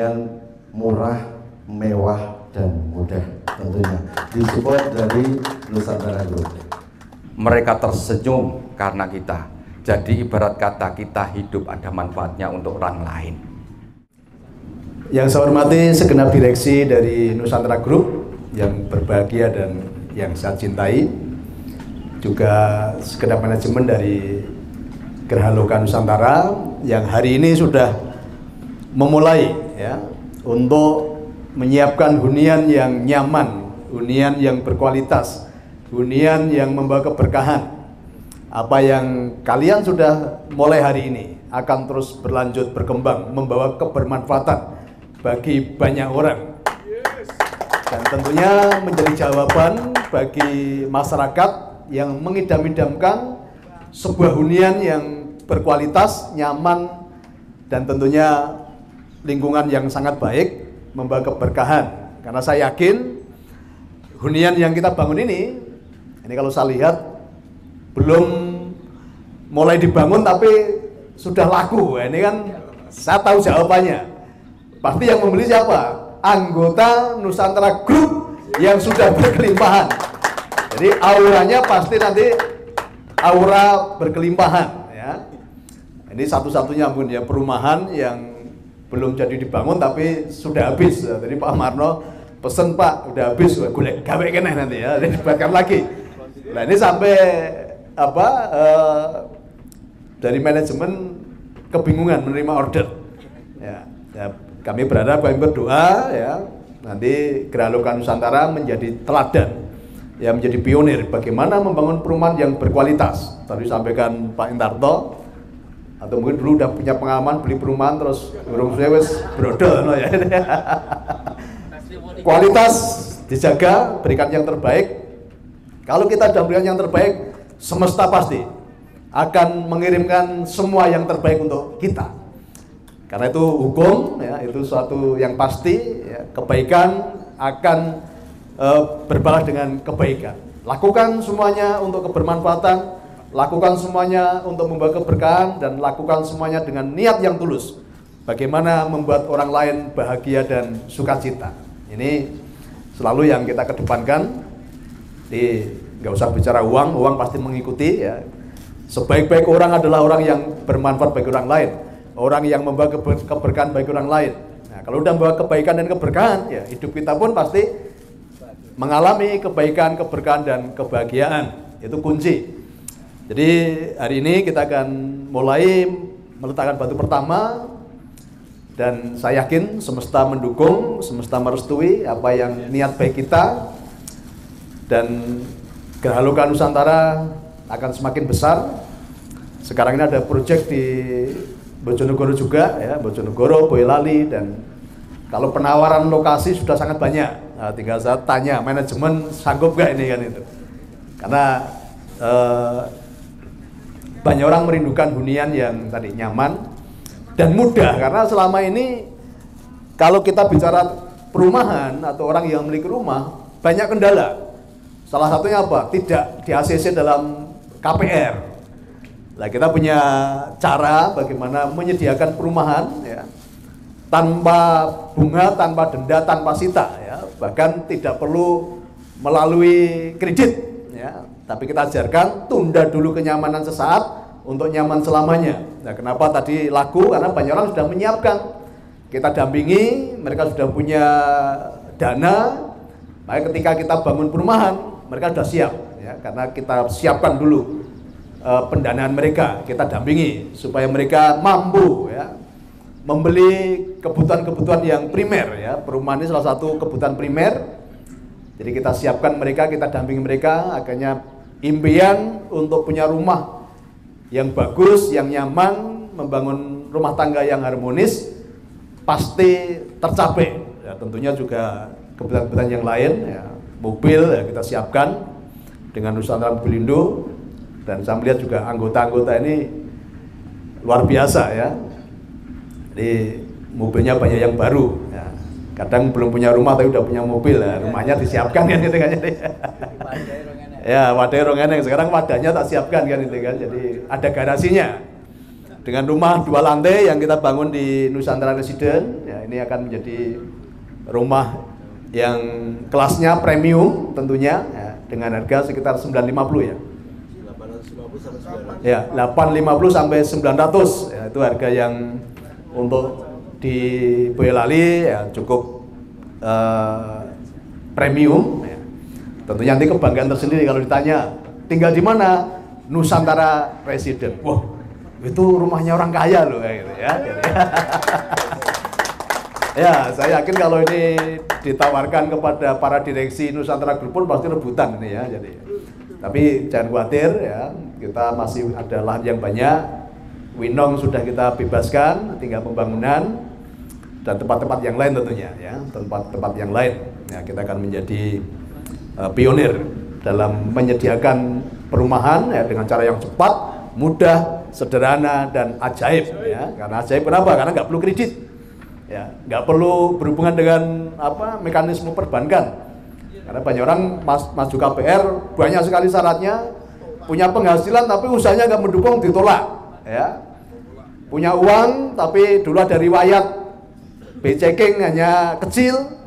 dengan murah, mewah, dan mudah tentunya. Disupport dari Nusantara Group. Mereka tersenyum karena kita. Jadi ibarat kata kita hidup ada manfaatnya untuk orang lain. Yang saya hormati segenap direksi dari Nusantara Group yang berbahagia dan yang saya cintai, juga segenap manajemen dari Geraha Loka Nusantara yang hari ini sudah memulai ya untuk menyiapkan hunian yang nyaman, hunian yang berkualitas, hunian yang membawa keberkahan. Apa yang kalian sudah mulai hari ini akan terus berlanjut berkembang, membawa kebermanfaatan bagi banyak orang. Dan tentunya menjadi jawaban bagi masyarakat yang mengidam-idamkan sebuah hunian yang berkualitas, nyaman, dan tentunya lingkungan yang sangat baik, membawa keberkahan. Karena saya yakin hunian yang kita bangun ini kalau saya lihat belum mulai dibangun tapi sudah laku. Ini kan saya tahu jawabannya. Pasti yang membeli siapa? Anggota Nusantara Group yang sudah berkelimpahan. Jadi auranya pasti nanti aura berkelimpahan ya. Ini satu-satunya mungkin ya perumahan yang belum jadi dibangun tapi sudah habis. Jadi Pak Marno pesen, Pak udah habis, golek gawe keneh nanti ya, dibuatkan lagi. Nah ini sampai apa dari manajemen kebingungan menerima order. Ya, kami berharap, kami berdoa ya nanti Geraha Loka Nusantara menjadi teladan, ya menjadi pionir bagaimana membangun perumahan yang berkualitas. Tadi sampaikan Pak Intarto, atau mungkin dulu udah punya pengalaman beli perumahan terus urung wis brodol no, ya. Kualitas dijaga, berikan yang terbaik. Kalau kita sudah berikan yang terbaik, semesta pasti akan mengirimkan semua yang terbaik untuk kita. Karena itu hukum, ya, itu suatu yang pasti. Ya, kebaikan akan berbalas dengan kebaikan. Lakukan semuanya untuk kebermanfaatan, lakukan semuanya untuk membawa keberkahan, dan lakukan semuanya dengan niat yang tulus. Bagaimana membuat orang lain bahagia dan sukacita. Ini selalu yang kita kedepankan. Nggak usah bicara uang, uang pasti mengikuti ya. Sebaik-baik orang adalah orang yang bermanfaat bagi orang lain, orang yang membawa keberkahan bagi orang lain. Nah, kalau udah membawa kebaikan dan keberkahan, ya hidup kita pun pasti mengalami kebaikan, keberkahan, dan kebahagiaan. Itu kunci. Jadi hari ini kita akan mulai meletakkan batu pertama, dan saya yakin semesta mendukung, semesta merestui apa yang niat baik kita, dan Geraha Loka Nusantara akan semakin besar. Sekarang ini ada proyek di Bojonegoro juga ya, Bojonegoro, Boyolali, dan kalau penawaran lokasi sudah sangat banyak. Nah, tinggal saya tanya manajemen sanggup gak ini kan itu. Karena banyak orang merindukan hunian yang tadi nyaman dan mudah, karena selama ini kalau kita bicara perumahan atau orang yang memiliki rumah banyak kendala. Salah satunya apa? Tidak di ACC dalam KPR. Nah, kita punya cara bagaimana menyediakan perumahan ya, tanpa bunga, tanpa denda, tanpa sita ya. Bahkan tidak perlu melalui kredit ya. Tapi kita ajarkan tunda dulu kenyamanan sesaat untuk nyaman selamanya. Nah, kenapa tadi laku? Karena banyak orang sudah menyiapkan. Kita dampingi, mereka sudah punya dana. Maka ketika kita bangun perumahan, mereka sudah siap ya, karena kita siapkan dulu pendanaan mereka, kita dampingi supaya mereka mampu ya membeli kebutuhan-kebutuhan yang primer ya. Perumahan ini salah satu kebutuhan primer. Jadi kita siapkan mereka, kita dampingi mereka, akhirnya impian untuk punya rumah yang bagus, yang nyaman, membangun rumah tangga yang harmonis pasti tercapai. Ya, tentunya juga kebutuhan-kebutuhan yang lain ya. Mobil ya kita siapkan dengan Nusantara Mobilindo, dan saya melihat juga anggota-anggota ini luar biasa ya. Jadi mobilnya banyak yang baru ya. Kadang belum punya rumah tapi udah punya mobil ya. Rumahnya disiapkan kan gitu kan. Jadi ya wadah rongeneng, sekarang wadahnya tak siapkan kan gitu kan. Jadi ada garasinya dengan rumah 2 lantai yang kita bangun di Nusantara Resident ya. ya, ini akan menjadi rumah yang kelasnya premium tentunya ya, dengan harga sekitar 950 ya. 850 sampai 900 ya, itu harga yang untuk di Boyolali ya cukup premium ya. Tentunya nanti kebanggaan tersendiri kalau ditanya tinggal di mana, Nusantara Resident. Wah, itu rumahnya orang kaya loh kayak gitu ya. Ya, saya yakin kalau ini ditawarkan kepada para direksi Nusantara Group pun pasti rebutan ini ya. Jadi, tapi jangan khawatir ya, kita masih ada lahan yang banyak. Winong sudah kita bebaskan, tinggal pembangunan dan tempat-tempat yang lain tentunya ya, tempat-tempat yang lain. Ya, kita akan menjadi pionir dalam menyediakan perumahan ya, dengan cara yang cepat, mudah, sederhana dan ajaib ya. Karena ajaib kenapa? Karena nggak perlu kredit. Ya, nggak perlu berhubungan dengan mekanisme perbankan. Karena banyak orang maju KPR banyak sekali syaratnya, punya penghasilan tapi usahanya nggak mendukung, ditolak. Ya, punya uang tapi dulu ada riwayat B-checking hanya kecil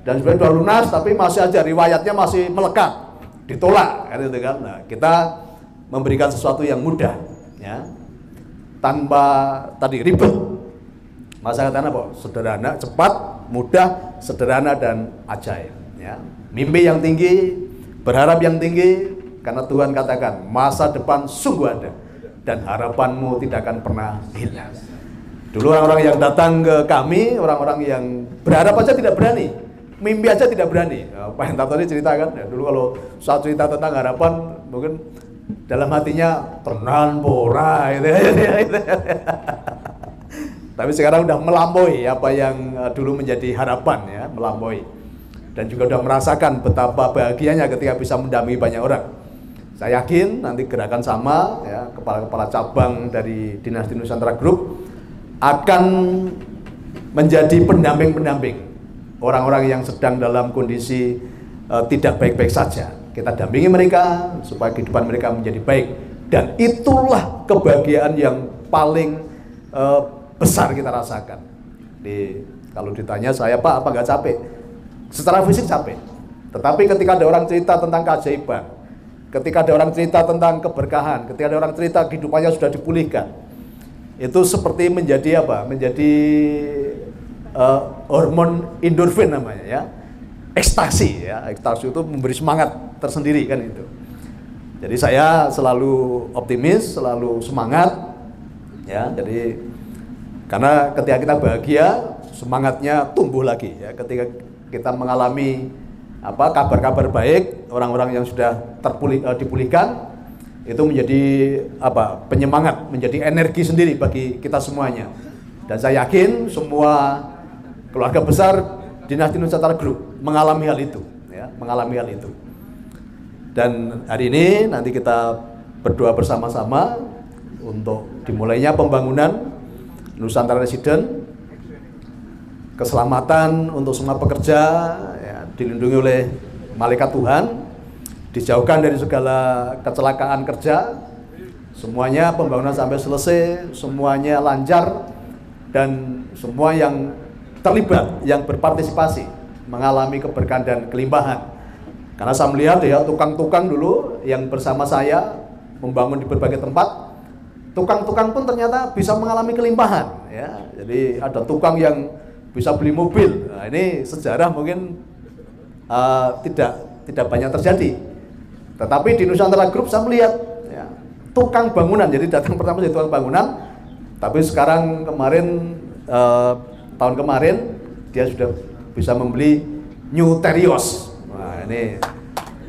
dan sebenarnya sudah lunas tapi masih aja riwayatnya masih melekat, ditolak. Kan, gitu kan? Nah, kita memberikan sesuatu yang mudah, ya, tanpa tadi ribet. Masa katakan apa? Sederhana, cepat, mudah, sederhana dan ajaib. Ya. Mimpi yang tinggi, berharap yang tinggi, karena Tuhan katakan masa depan sungguh ada dan harapanmu tidak akan pernah hilang. Dulu orang-orang yang datang ke kami, orang-orang yang berharap aja tidak berani, mimpi aja tidak berani. Pak Hentato ini ceritakan, ya, dulu kalau saat cerita tentang harapan, mungkin dalam hatinya tenan pora, gitu. Tapi sekarang udah melampaui apa yang dulu menjadi harapan ya, melampaui. Dan juga udah merasakan betapa bahagianya ketika bisa mendampingi banyak orang. Saya yakin nanti gerakan sama ya, kepala-kepala cabang dari Dinasti Nusantara Group akan menjadi pendamping-pendamping orang-orang yang sedang dalam kondisi tidak baik-baik saja. Kita dampingi mereka supaya kehidupan mereka menjadi baik. Dan itulah kebahagiaan yang paling besar kita rasakan. Kalau ditanya saya, Pak, apa nggak capek? Secara fisik capek. Tetapi ketika ada orang cerita tentang keajaiban, ketika ada orang cerita tentang keberkahan, ketika ada orang cerita kehidupannya sudah dipulihkan, itu seperti menjadi apa? Menjadi hormon endorfin namanya ya. Ekstasi ya. Ekstasi itu memberi semangat tersendiri kan itu. Jadi saya selalu optimis, selalu semangat ya. Jadi karena ketika kita bahagia, semangatnya tumbuh lagi ya. Ketika kita mengalami kabar-kabar baik, orang-orang yang sudah dipulihkan, itu menjadi penyemangat, menjadi energi sendiri bagi kita semuanya. Dan saya yakin semua keluarga besar Dinasti Nusantara Group mengalami hal itu ya, mengalami hal itu. Dan hari ini nanti kita berdoa bersama-sama untuk dimulainya pembangunan Nusantara Resident, keselamatan untuk semua pekerja ya, dilindungi oleh malaikat Tuhan, dijauhkan dari segala kecelakaan kerja, semuanya pembangunan sampai selesai, semuanya lancar, dan semua yang terlibat, yang berpartisipasi mengalami keberkahan dan kelimpahan. Karena saya melihat ya tukang-tukang dulu yang bersama saya membangun di berbagai tempat, tukang-tukang pun ternyata bisa mengalami kelimpahan ya. Jadi ada tukang yang bisa beli mobil. Nah, ini sejarah mungkin tidak banyak terjadi. Tetapi di Nusantara Group saya melihat ya, tukang bangunan. Jadi datang pertama jadi tukang bangunan, tapi sekarang tahun kemarin dia sudah bisa membeli New Terios. Nah, ini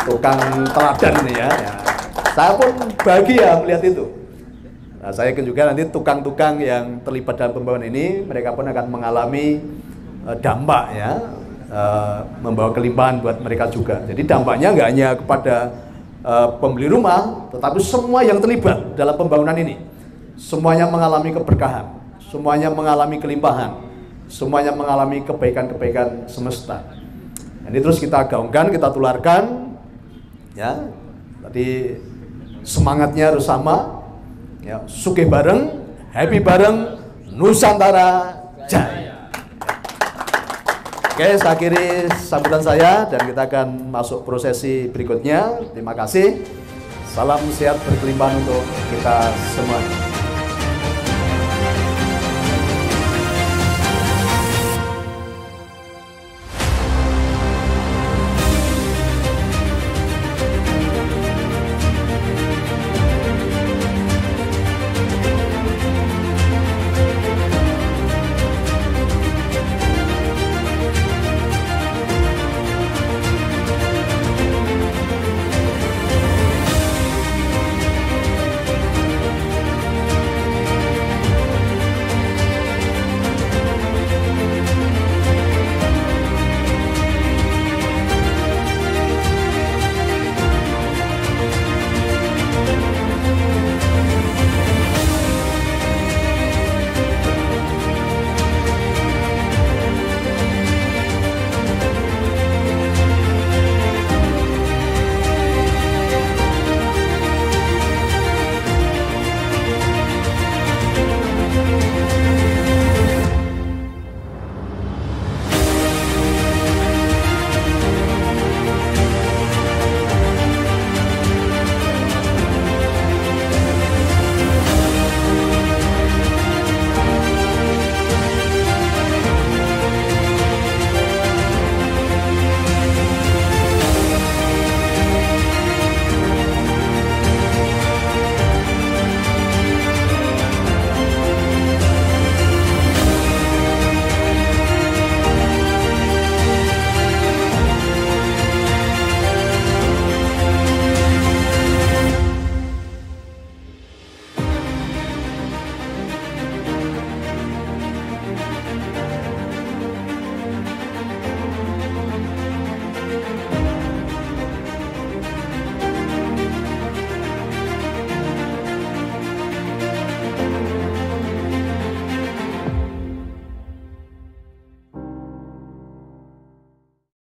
tukang teladan ini ya. Saya pun bahagia melihat itu. Nah, saya yakin juga nanti tukang-tukang yang terlibat dalam pembangunan ini, mereka pun akan mengalami dampak ya, membawa kelimpahan buat mereka juga. Jadi dampaknya nggak hanya kepada pembeli rumah, tetapi semua yang terlibat dalam pembangunan ini, semuanya mengalami keberkahan, semuanya mengalami kelimpahan, semuanya mengalami kebaikan-kebaikan semesta. Ini terus kita gaungkan, kita tularkan, ya. Tadi semangatnya harus sama. Ya, sugih bareng, happy bareng, Nusantara Jaya. Oke, saya akhiri sambutan saya dan kita akan masuk prosesi berikutnya. Terima kasih. Salam sehat berkelimpahan untuk kita semua.